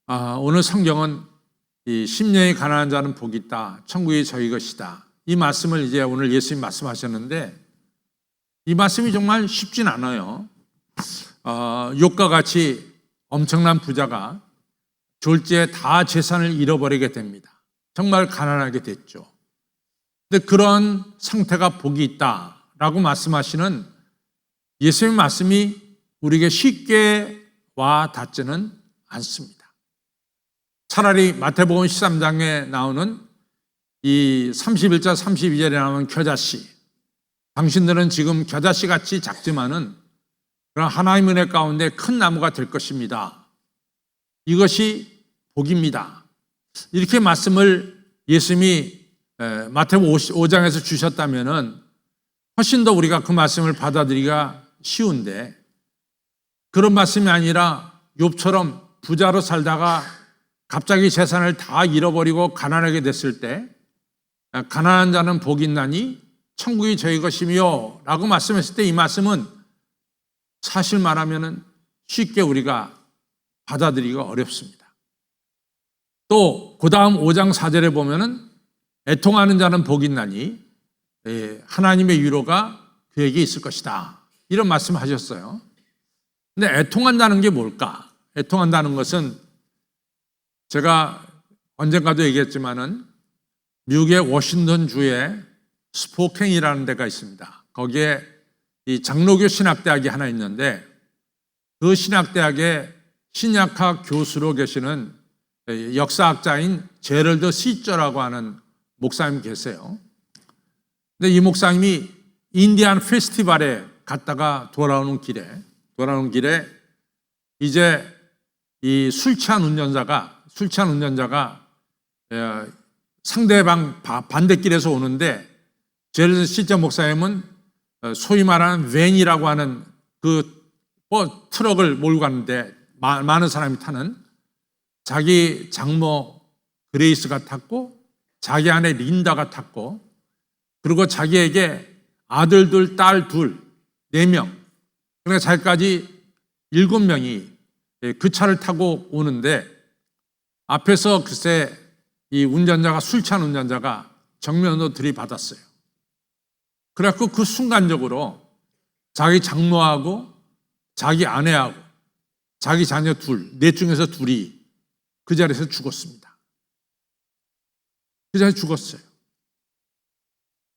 오늘 성경은 이 심령이 가난한 자는 복이 있다. 천국이 저희 것이다. 이 말씀을 이제 오늘 예수님 말씀하셨는데 이 말씀이 정말 쉽진 않아요. 욥과 같이 엄청난 부자가 졸지에 다 재산을 잃어버리게 됩니다. 정말 가난하게 됐죠. 근데 그런 상태가 복이 있다라고 말씀하시는 예수님의 말씀이 우리에게 쉽게 와 닿지는 않습니다. 차라리 마태복음 13장에 나오는 이 31절 32절에 나오는 겨자씨, 당신들은 지금 겨자씨 같이 작지만은 그런 하나님의 은혜 가운데 큰 나무가 될 것입니다. 이것이 복입니다. 이렇게 말씀을 예수님이 마태복음 5장에서 주셨다면은 훨씬 더 우리가 그 말씀을 받아들이기가 쉬운데 그런 말씀이 아니라 욥처럼 부자로 살다가 갑자기 재산을 다 잃어버리고 가난하게 됐을 때 가난한 자는 복이 있나니 천국이 저희 것이며 라고 말씀했을 때 이 말씀은 사실 말하면 쉽게 우리가 받아들이기가 어렵습니다. 또 그 다음 5장 4절에 보면은 애통하는 자는 복이 있나니 하나님의 위로가 그에게 있을 것이다. 이런 말씀하셨어요. 근데 애통한다는 게 뭘까? 애통한다는 것은 제가 언젠가도 얘기했지만은 미국의 워싱턴 주에 스포ken이라는 데가 있습니다. 거기에 이 장로교 신학대학이 하나 있는데 그 신학대학에 신약학 교수로 계시는 역사학자인 제럴드 시저라고 하는 목사님 계세요. 근데 이 목사님이 인디안 페스티벌에 갔다가 돌아오는 길에 이제 이 술 취한 운전자가 상대방 반대길에서 오는데 제럴드 시저 목사님은 소위 말하는 밴이라고 하는 그 트럭을 몰고 갔는데 많은 사람이 타는 자기 장모 그레이스가 탔고 자기 아내 린다가 탔고 그리고 자기에게 아들 둘, 딸 둘, 4명 그러니까 자기까지 7명이 그 차를 타고 오는데 앞에서 글쎄 이 운전자가 술 취한 운전자가 정면으로 들이받았어요. 그래갖고 그 순간적으로 자기 장모하고 자기 아내하고 자기 자녀 넷 중에서 둘이 그 자리에서 죽었습니다. 그 자리에서 죽었어요.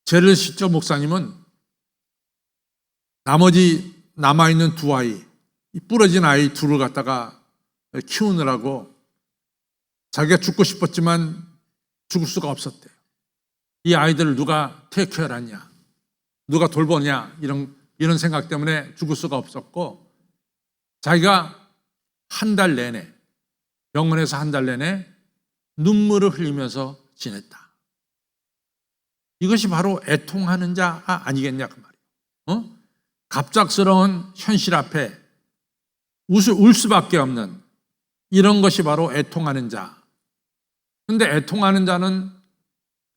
제럴드 시저 목사님은 나머지 남아있는 두 아이, 부러진 아이 둘을 갖다가 키우느라고 자기가 죽고 싶었지만 죽을 수가 없었대요. 이 아이들을 누가 테이크케어하냐, 누가 돌보냐 이런 생각 때문에 죽을 수가 없었고 자기가 한 달 내내 병원에서 한 달 내내 눈물을 흘리면서 지냈다. 이것이 바로 애통하는 자가 아니겠냐 그 말이에요. 갑작스러운 현실 앞에 울 수밖에 없는 이런 것이 바로 애통하는 자. 그런데 애통하는 자는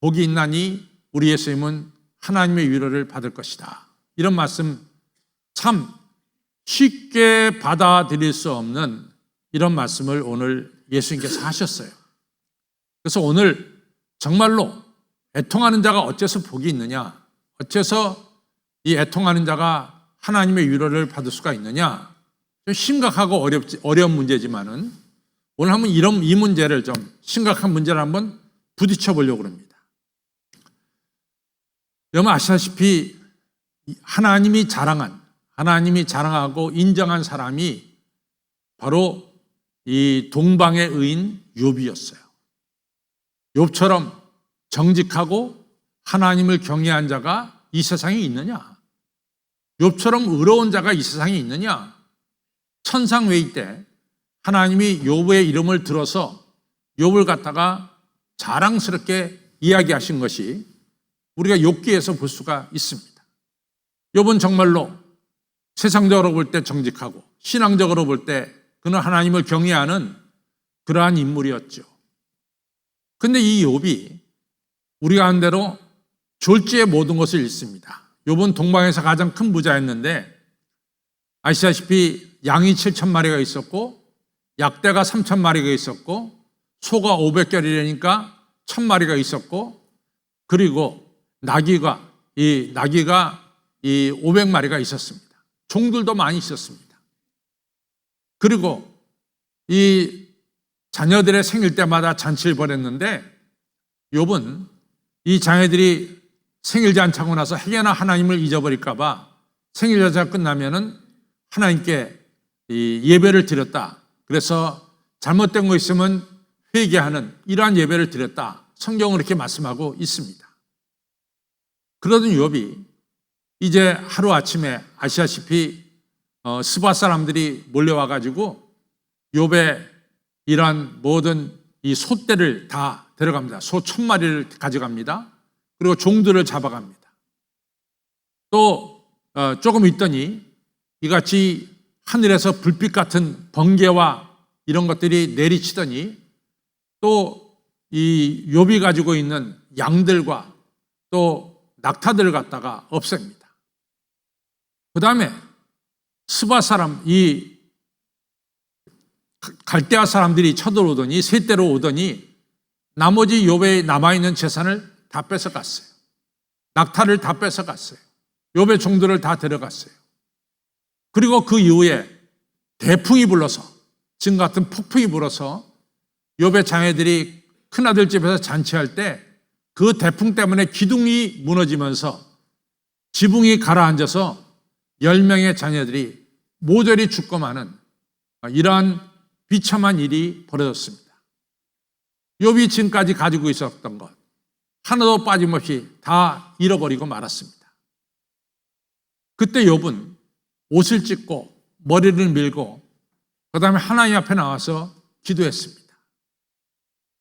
복이 있나니 우리 예수님은 하나님의 위로를 받을 것이다. 이런 말씀 참 쉽게 받아들일 수 없는 이런 말씀을 오늘 예수님께서 하셨어요. 그래서 오늘 정말로 애통하는 자가 어째서 복이 있느냐? 어째서 이 애통하는 자가 하나님의 위로를 받을 수가 있느냐? 좀 심각하고 어려운 문제지만은 오늘 한번 이 문제를 좀 심각한 문제를 한번 부딪혀 보려고 합니다. 여러분 아시다시피 하나님이 자랑하고 인정한 사람이 바로 이 동방의 의인 욥이었어요. 욥처럼 정직하고 하나님을 경외한 자가 이 세상에 있느냐? 욥처럼 의로운 자가 이 세상에 있느냐? 천상회의 때 하나님이 욥의 이름을 들어서 욥을 갖다가 자랑스럽게 이야기하신 것이 우리가 욥기에서 볼 수가 있습니다. 욥은 정말로 세상적으로 볼 때 정직하고 신앙적으로 볼 때 그는 하나님을 경외하는 그러한 인물이었죠. 그런데 이 욥이 우리 가운데로 졸지에 모든 것을 잃습니다. 욥은 동방에서 가장 큰 부자였는데 아시다시피 양이 7,000마리가 있었고 약대가 3,000마리가 있었고 소가 500결이라니까 1,000마리가 있었고 그리고 나귀가 500마리가 있었습니다. 종들도 많이 있었습니다. 그리고 이 자녀들의 생일 때마다 잔치를 벌였는데 욥은 이 자녀들이 생일 잔치하고 나서 행여나 하나님을 잊어버릴까 봐 생일 잔치가 끝나면은 하나님께 이 예배를 드렸다. 그래서 잘못된 거 있으면 회개하는 이러한 예배를 드렸다. 성경은 이렇게 말씀하고 있습니다. 그러던 욥이 이제 하루아침에 아시다시피 스바 사람들이 몰려와가지고 욥의 이러한 모든 이 소떼를 다 데려갑니다. 소 1,000마리를 가져갑니다. 그리고 종들을 잡아갑니다. 또 조금 있더니 이같이 하늘에서 불빛 같은 번개와 이런 것들이 내리치더니 또 이 욥이 가지고 있는 양들과 또 낙타들을 갖다가 없앱니다. 그 다음에 스바 사람, 이 갈대아 사람들이 쳐들어오더니 셋대로 오더니 나머지 욥에 남아있는 재산을 다 뺏어갔어요. 낙타를 다 뺏어갔어요. 욥의 종들을 다 데려갔어요. 그리고 그 이후에 대풍이 불어서 지금 같은 폭풍이 불어서 욥의 자녀들이 큰아들 집에서 잔치할 때 그 대풍 때문에 기둥이 무너지면서 지붕이 가라앉아서 10명의 자녀들이 모조리 죽고 마는 이러한 비참한 일이 벌어졌습니다. 욥이 지금까지 가지고 있었던 것 하나도 빠짐없이 다 잃어버리고 말았습니다. 그때 욥은 옷을 찢고 머리를 밀고 그 다음에 하나님 앞에 나와서 기도했습니다.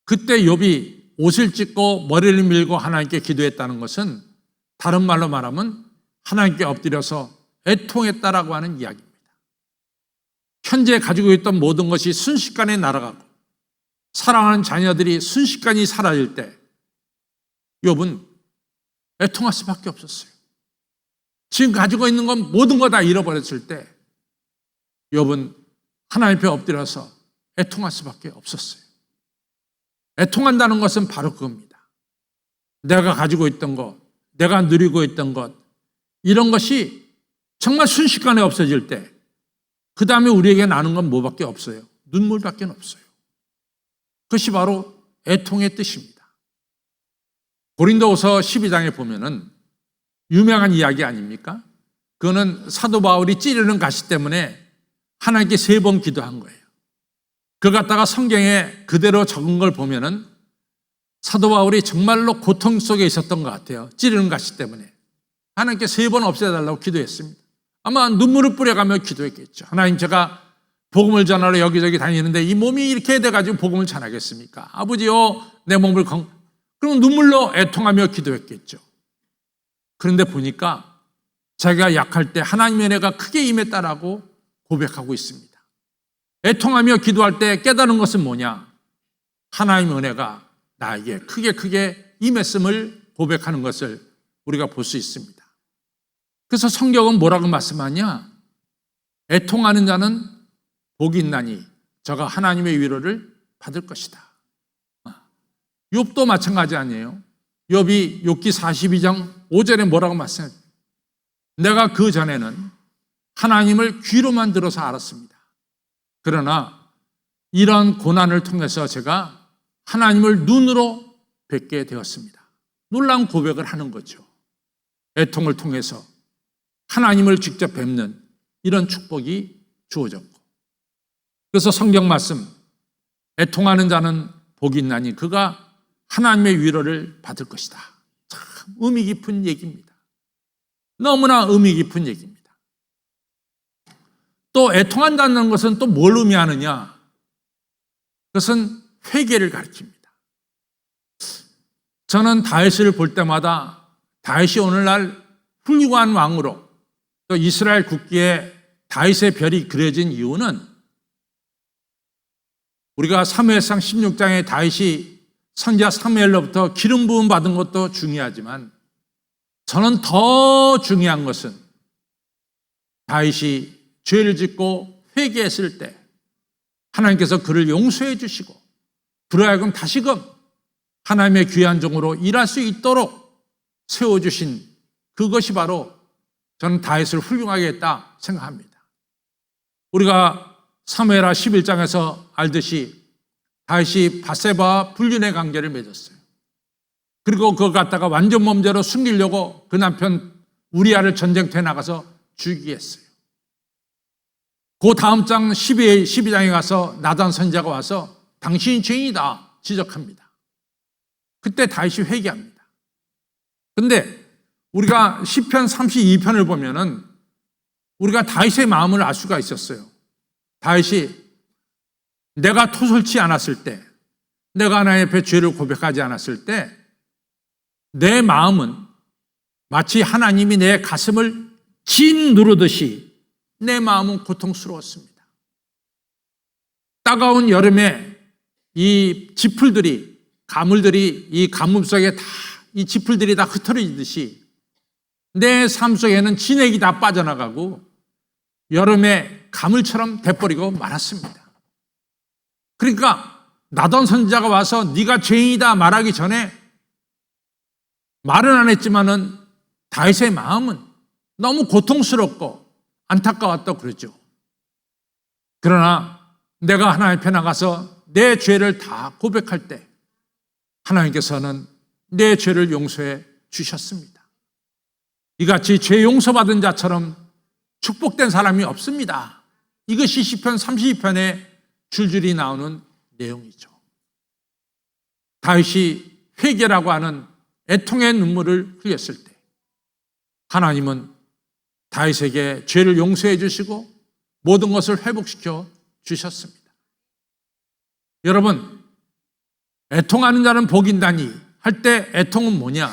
그때 욥이 옷을 찢고 머리를 밀고 하나님께 기도했다는 것은 다른 말로 말하면 하나님께 엎드려서 애통했다라고 하는 이야기입니다. 현재 가지고 있던 모든 것이 순식간에 날아가고 사랑하는 자녀들이 순식간에 사라질 때 욥은 애통할 수밖에 없었어요. 지금 가지고 있는 건 모든 거 다 잃어버렸을 때 욥은 하나님 앞에 엎드려서 애통할 수밖에 없었어요. 애통한다는 것은 바로 그겁니다. 내가 가지고 있던 것, 내가 누리고 있던 것, 이런 것이 정말 순식간에 없어질 때 그 다음에 우리에게 나는 건 뭐밖에 없어요? 눈물밖에 없어요. 그것이 바로 애통의 뜻입니다. 고린도후서 12장에 보면은 유명한 이야기 아닙니까? 그거는 사도 바울이 찌르는 가시 때문에 하나님께 3번 기도한 거예요. 그걸 갖다가 성경에 그대로 적은 걸 보면은 사도 바울이 정말로 고통 속에 있었던 것 같아요. 찌르는 가시 때문에. 하나님께 3번 없애달라고 기도했습니다. 아마 눈물을 뿌려가며 기도했겠죠. 하나님, 제가 복음을 전하러 여기저기 다니는데 이 몸이 이렇게 돼가지고 복음을 전하겠습니까? 아버지요, 내 몸을 그럼 눈물로 애통하며 기도했겠죠. 그런데 보니까 자기가 약할 때 하나님의 은혜가 크게 임했다라고 고백하고 있습니다. 애통하며 기도할 때 깨달은 것은 뭐냐? 하나님의 은혜가 나에게 크게 임했음을 고백하는 것을 우리가 볼 수 있습니다. 그래서 성경은 뭐라고 말씀하냐? 애통하는 자는 복이 있나니 저가 하나님의 위로를 받을 것이다. 욥도 마찬가지 아니에요? 욥이 욥기 42장 5절에 뭐라고 말씀해요? 내가 그 전에는 하나님을 귀로만 들어서 알았습니다. 그러나 이런 고난을 통해서 제가 하나님을 눈으로 뵙게 되었습니다. 놀라운 고백을 하는 거죠. 애통을 통해서 하나님을 직접 뵙는 이런 축복이 주어졌고, 그래서 성경 말씀, 애통하는 자는 복이 있나니 그가 하나님의 위로를 받을 것이다. 참 의미 깊은 얘기입니다. 너무나 의미 깊은 얘기입니다. 또 애통한다는 것은 또 뭘 의미하느냐? 그것은 회개를 가리킵니다. 저는 다윗을 볼 때마다 다윗이 오늘날 훌륭한 왕으로 또 이스라엘 국기에 다윗의 별이 그려진 이유는 우리가 사무엘상 16장에 다윗이 선지자 사무엘로부터 기름 부음 받은 것도 중요하지만 저는 더 중요한 것은 다윗이 죄를 짓고 회개했을 때 하나님께서 그를 용서해 주시고 그로 하여금 다시금 하나님의 귀한 종으로 일할 수 있도록 세워주신 그것이 바로 저는 다윗을 훌륭하게 했다 생각합니다. 우리가 사무엘하 11장에서 알듯이 다윗이 밧세바와 불륜의 관계를 맺었어요. 그리고 그걸 갖다가 완전 범죄로 숨기려고 그 남편 우리아를 전쟁터에 나가서 죽이게 했어요. 그 다음 장 12장에 가서 나단 선지자가 와서 당신이 죄인이다 지적합니다. 그때 다윗이 회개합니다. 근데 우리가 시편 32편을 보면은 우리가 다윗의 마음을 알 수가 있었어요. 다윗이 내가 토설치 않았을 때, 내가 하나님 앞에 죄를 고백하지 않았을 때 내 마음은 마치 하나님이 내 가슴을 진 누르듯이 내 마음은 고통스러웠습니다. 따가운 여름에 이 지풀들이, 가물들이 이 가뭄 속에 다 이 지풀들이 다 흩어지듯이 내 삶 속에는 진액이 다 빠져나가고 여름에 가물처럼 돼버리고 말았습니다. 그러니까 나단 선지자가 와서 네가 죄인이다 말하기 전에 말은 안 했지만은 다윗의 마음은 너무 고통스럽고 안타까웠다고 그러죠. 그러나 내가 하나님 앞에 나가서 내 죄를 다 고백할 때 하나님께서는 내 죄를 용서해 주셨습니다. 이같이 죄 용서받은 자처럼 축복된 사람이 없습니다. 이것이 시편 32편에 줄줄이 나오는 내용이죠. 다윗이 회개라고 하는 애통의 눈물을 흘렸을 때 하나님은 다윗에게 죄를 용서해 주시고 모든 것을 회복시켜 주셨습니다. 여러분, 애통하는 자는 복인다니 할 때 애통은 뭐냐?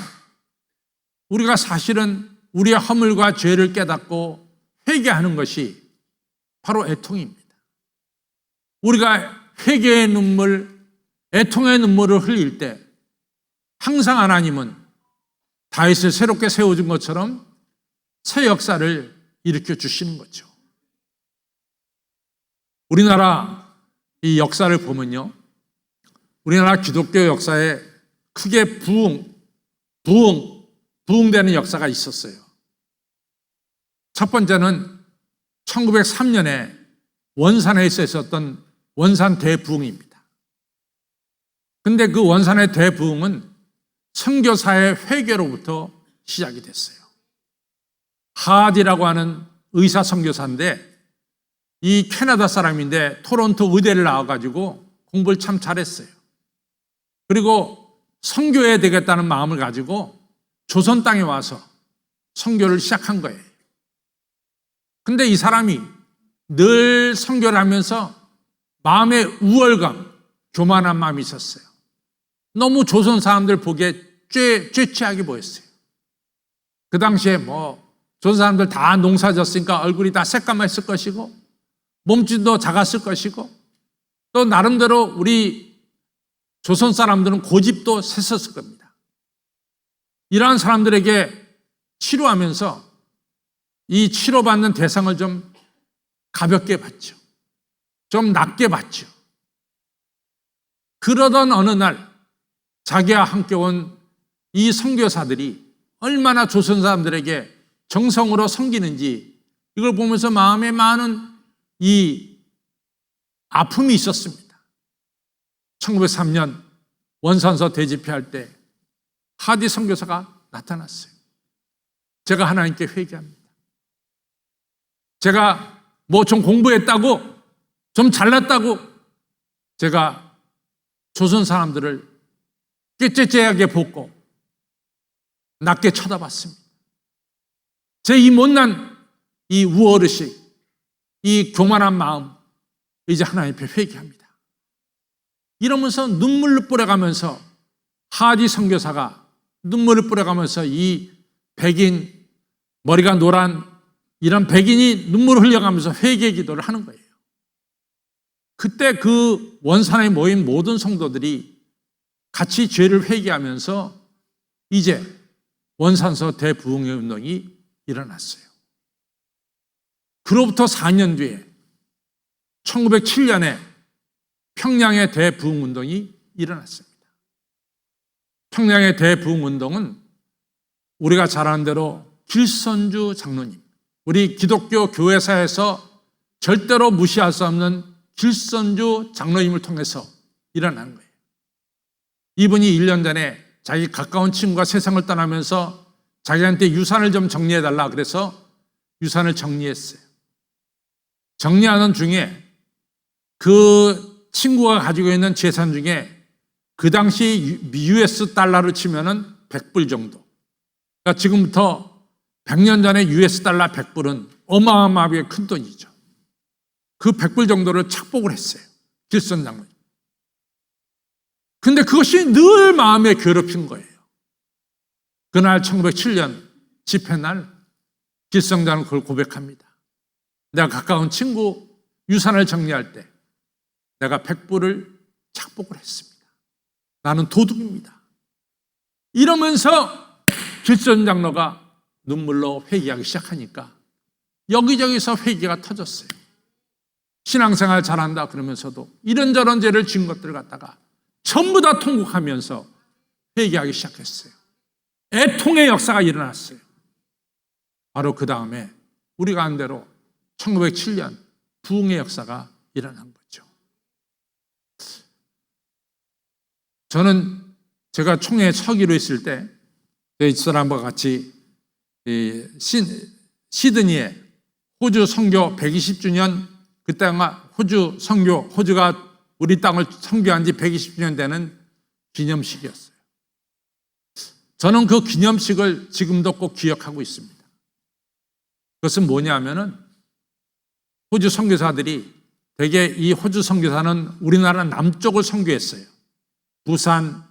우리가 사실은 우리의 허물과 죄를 깨닫고 회개하는 것이 바로 애통입니다. 우리가 회개의 눈물, 애통의 눈물을 흘릴 때 항상 하나님은 다윗을 새롭게 세워준 것처럼 새 역사를 일으켜 주시는 거죠. 우리나라 이 역사를 보면요, 우리나라 기독교 역사에 크게 부흥되는 역사가 있었어요. 첫 번째는 1903년에 원산에서 있었던 원산 대부흥입니다. 근데 그 원산의 대부흥은 선교사의 회개로부터 시작이 됐어요. 하디라고 하는 의사 선교사인데 이 캐나다 사람인데 토론토 의대를 나와가지고 공부를 참 잘했어요. 그리고 선교해야 되겠다는 마음을 가지고 조선 땅에 와서 선교를 시작한 거예요. 근데 이 사람이 늘 선교를 하면서 마음에 우월감, 교만한 마음이 있었어요. 너무 조선 사람들 보기에 쬐취하게 보였어요. 그 당시에 조선 사람들 다 농사 졌으니까 얼굴이 다 새까맣을 것이고 몸집도 작았을 것이고 또 나름대로 우리 조선 사람들은 고집도 셌었을 겁니다. 이러한 사람들에게 치료하면서 이 치료받는 대상을 좀 가볍게 봤죠. 좀 낮게 봤죠. 그러던 어느 날 자기와 함께 온 이 선교사들이 얼마나 조선 사람들에게 정성으로 섬기는지 이걸 보면서 마음에 많은 이 아픔이 있었습니다. 1903년 원산서 대집회할 때 하디 선교사가 나타났어요. 제가 하나님께 회개합니다. 제가 좀 공부했다고, 좀 잘났다고 제가 조선 사람들을 꾀째째하게 보고 낮게 쳐다봤습니다. 제 이 못난 이 우월의식, 이 교만한 마음 이제 하나님 앞에 회개합니다. 이러면서 눈물을 뿌려가면서 하디 선교사가 눈물을 뿌려가면서 이 백인, 머리가 노란 이런 백인이 눈물을 흘려가면서 회개 기도를 하는 거예요. 그때 그 원산에 모인 모든 성도들이 같이 죄를 회개하면서 이제 원산서 대부흥의 운동이 일어났어요. 그로부터 4년 뒤에 1907년에 평양의 대부흥운동이 일어났습니다. 평양의 대부흥운동은 우리가 잘 아는 대로 길선주 장로님, 우리 기독교 교회사에서 절대로 무시할 수 없는 길선주 장로님을 통해서 일어난 거예요. 이분이 1년 전에 자기 가까운 친구가 세상을 떠나면서 자기한테 유산을 좀 정리해달라 그래서 유산을 정리했어요. 정리하는 중에 그 친구가 가지고 있는 재산 중에 그 당시 US 달러로 치면은 100불 정도. 그러니까 지금부터 100년 전에 US 달러 100불은 어마어마하게 큰 돈이죠. 그 100불 정도를 착복을 했어요. 길선 장로님. 근데 그것이 늘 마음에 괴롭힌 거예요. 그날 1907년 집회날 길선 장로는 그걸 고백합니다. 내가 가까운 친구 유산을 정리할 때 내가 100불을 착복을 했습니다. 나는 도둑입니다. 이러면서 길선 장로가 눈물로 회개하기 시작하니까 여기저기서 회개가 터졌어요. 신앙생활 잘한다 그러면서도 이런저런 죄를 지은 것들을 갖다가 전부 다 통곡하면서 회개하기 시작했어요. 애통의 역사가 일어났어요. 바로 그 다음에 우리가 안 대로 1907년 부흥의 역사가 일어난 거죠. 저는 제가 총회 서기로 있을 때 이스라엘과 같이 시드니에 호주 선교 120주년 그때 호주 선교, 호주가 우리 땅을 선교한 지 120주년 되는 기념식이었어요. 저는 그 기념식을 지금도 꼭 기억하고 있습니다. 그것은 뭐냐면은 호주 선교사들이 대개 이 호주 선교사는 우리나라 남쪽을 선교했어요. 부산,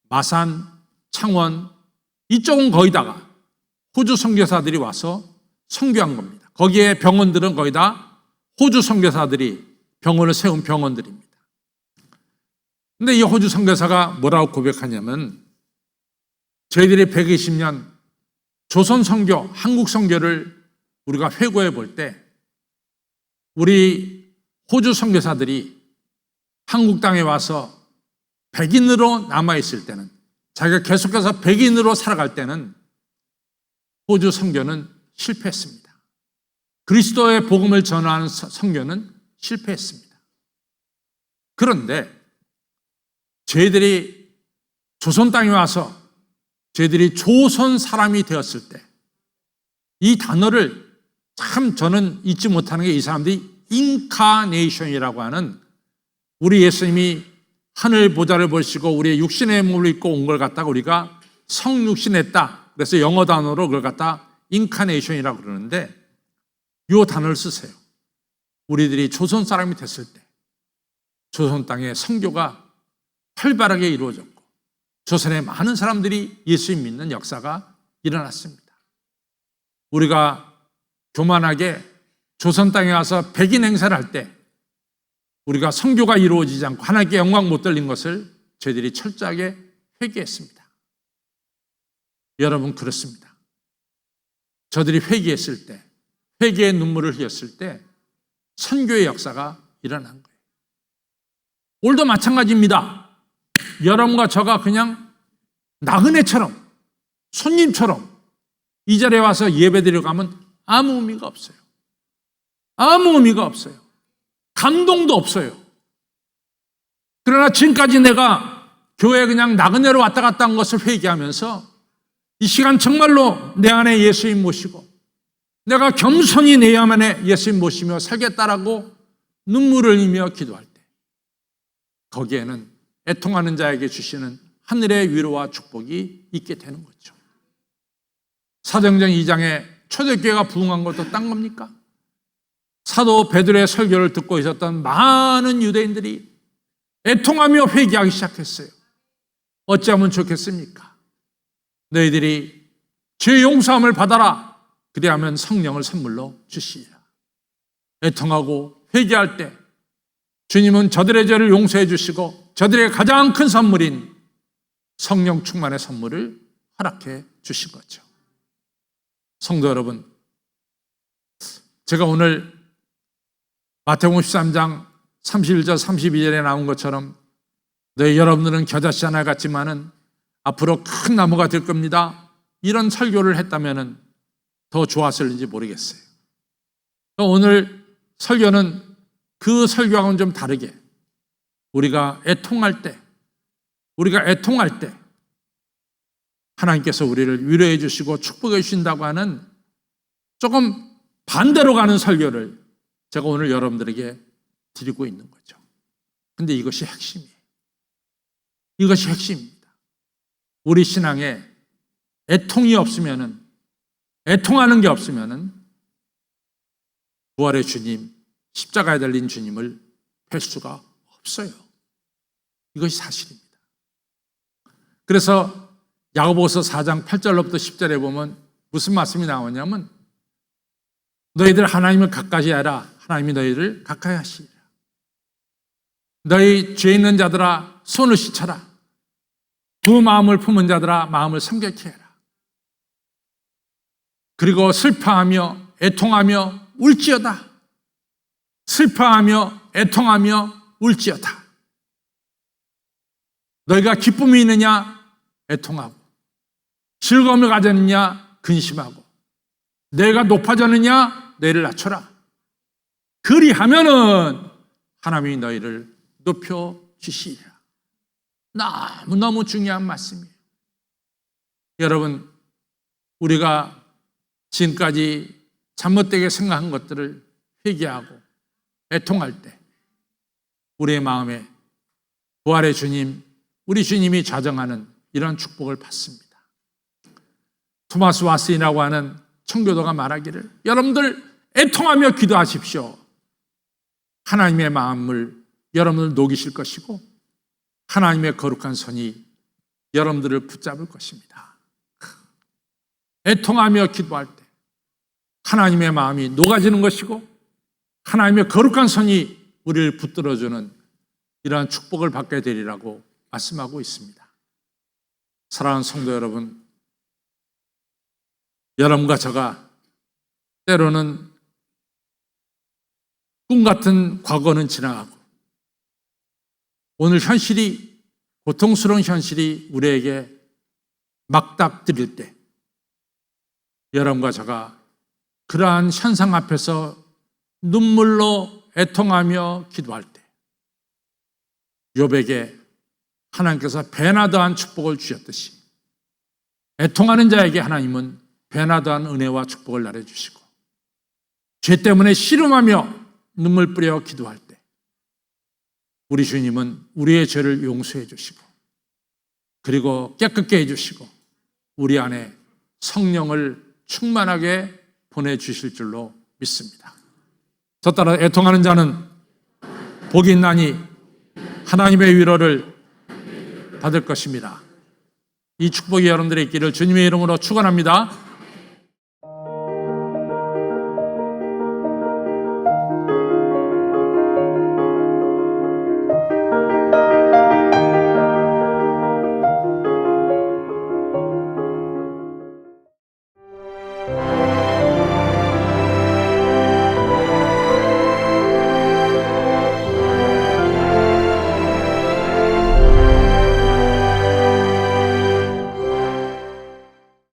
마산, 창원 이쪽은 거의 다가 호주 선교사들이 와서 선교한 겁니다. 거기에 병원들은 거의 다 호주 선교사들이 병원을 세운 병원들입니다. 근데 이 호주 선교사가 뭐라고 고백하냐면 저희들이 120년 조선 선교, 한국 선교를 우리가 회고해 볼 때 우리 호주 선교사들이 한국 땅에 와서 백인으로 남아있을 때는 자기가 계속해서 백인으로 살아갈 때는 호주 선교는 실패했습니다. 그리스도의 복음을 전하는 선교는 실패했습니다. 그런데 저희들이 조선 땅에 와서 저희들이 조선 사람이 되었을 때 이 단어를 참 저는 잊지 못하는 게 이 사람들이 인카네이션이라고 하는 우리 예수님이 하늘 보좌를 보시고 우리의 육신의 몸을 입고 온 걸 갖다가 우리가 성육신했다. 그래서 영어 단어로 그걸 갖다 인카네이션이라고 그러는데 이 단어를 쓰세요. 우리들이 조선 사람이 됐을 때 조선 땅에 선교가 활발하게 이루어졌고 조선에 많은 사람들이 예수님 믿는 역사가 일어났습니다. 우리가 교만하게 조선 땅에 와서 백인 행사를 할 때 우리가 선교가 이루어지지 않고 하나님께 영광 못 돌린 것을 저희들이 철저하게 회개했습니다. 여러분 그렇습니다. 저들이 회개했을 때, 회개의 눈물을 흘렸을 때 선교의 역사가 일어난 거예요. 오늘도 마찬가지입니다. 여러분과 저가 그냥 나그네처럼 손님처럼 이 자리에 와서 예배드리러 가면 아무 의미가 없어요. 아무 의미가 없어요. 감동도 없어요. 그러나 지금까지 내가 교회에 그냥 나그네로 왔다 갔다 한 것을 회개하면서 이 시간 정말로 내 안에 예수님 모시고 내가 겸손히 내 안에 예수님 모시며 살겠다라고 눈물을 흘리며 기도할 때 거기에는 애통하는 자에게 주시는 하늘의 위로와 축복이 있게 되는 거죠. 사도행전 2장에 초대교회가 부흥한 것도 딴 겁니까? 사도 베드로의 설교를 듣고 있었던 많은 유대인들이 애통하며 회개하기 시작했어요. 어찌하면 좋겠습니까? 너희들이 죄 용서함을 받아라. 그리하면 성령을 선물로 주시리라. 애통하고 회개할 때 주님은 저들의 죄를 용서해 주시고 저들의 가장 큰 선물인 성령 충만의 선물을 허락해 주신 거죠. 성도 여러분, 제가 오늘 마태복음 13장 31절 32절에 나온 것처럼 여러분들은 겨자씨 하나 같지만은 앞으로 큰 나무가 될 겁니다. 이런 설교를 했다면 더 좋았을지 모르겠어요. 오늘 설교는 그 설교하고는 좀 다르게 우리가 애통할 때 하나님께서 우리를 위로해 주시고 축복해 주신다고 하는 조금 반대로 가는 설교를 제가 오늘 여러분들에게 드리고 있는 거죠. 근데 이것이 핵심이에요. 이것이 핵심입니다. 우리 신앙에 애통하는 게 없으면은 부활의 주님, 십자가에 달린 주님을 뵐 수가 없어요. 이것이 사실입니다. 그래서 야고보서 4장 8절로부터 10절에 보면 무슨 말씀이 나오냐면 너희들 하나님을 가까이 하라. 하나님이 너희를 가까이 하시리라. 너희 죄 있는 자들아 손을 씻어라. 두 마음을 품은 자들아 마음을 섬겹게 해라. 그리고 슬퍼하며 애통하며 울지어다. 슬퍼하며 애통하며 울지어다. 너희가 기쁨이 있느냐 애통하고 즐거움을 가졌느냐 근심하고 내가 높아졌느냐 너희를 낮춰라. 그리하면은 하나님이 너희를 높여주시리라. 너무너무 중요한 말씀이에요. 여러분, 우리가 지금까지 잘못되게 생각한 것들을 회개하고 애통할 때 우리의 마음에 부활의 주님, 우리 주님이 좌정하는 이런 축복을 받습니다. 토마스 왓슨이라고 하는 청교도가 말하기를 여러분들 애통하며 기도하십시오. 하나님의 마음을 여러분을 녹이실 것이고 하나님의 거룩한 손이 여러분들을 붙잡을 것입니다. 애통하며 기도할 때 하나님의 마음이 녹아지는 것이고 하나님의 거룩한 손이 우리를 붙들어주는 이러한 축복을 받게 되리라고 말씀하고 있습니다. 사랑하는 성도 여러분, 여러분과 제가 때로는 꿈 같은 과거는 지나가고 오늘 현실이, 고통스러운 현실이 우리에게 막닥뜨릴 때 여러분과 제가 그러한 현상 앞에서 눈물로 애통하며 기도할 때 욥에게 하나님께서 배나 더한 축복을 주셨듯이 애통하는 자에게 하나님은 배나 더한 은혜와 축복을 나눠주시고 죄 때문에 씨름하며 눈물 뿌려 기도할 때 우리 주님은 우리의 죄를 용서해 주시고 그리고 깨끗게 해주시고 우리 안에 성령을 충만하게 보내주실 줄로 믿습니다. 저 따라 애통하는 자는 복이 있나니 하나님의 위로를 받을 것입니다. 이 축복이 여러분들의 있기를 주님의 이름으로 축원합니다.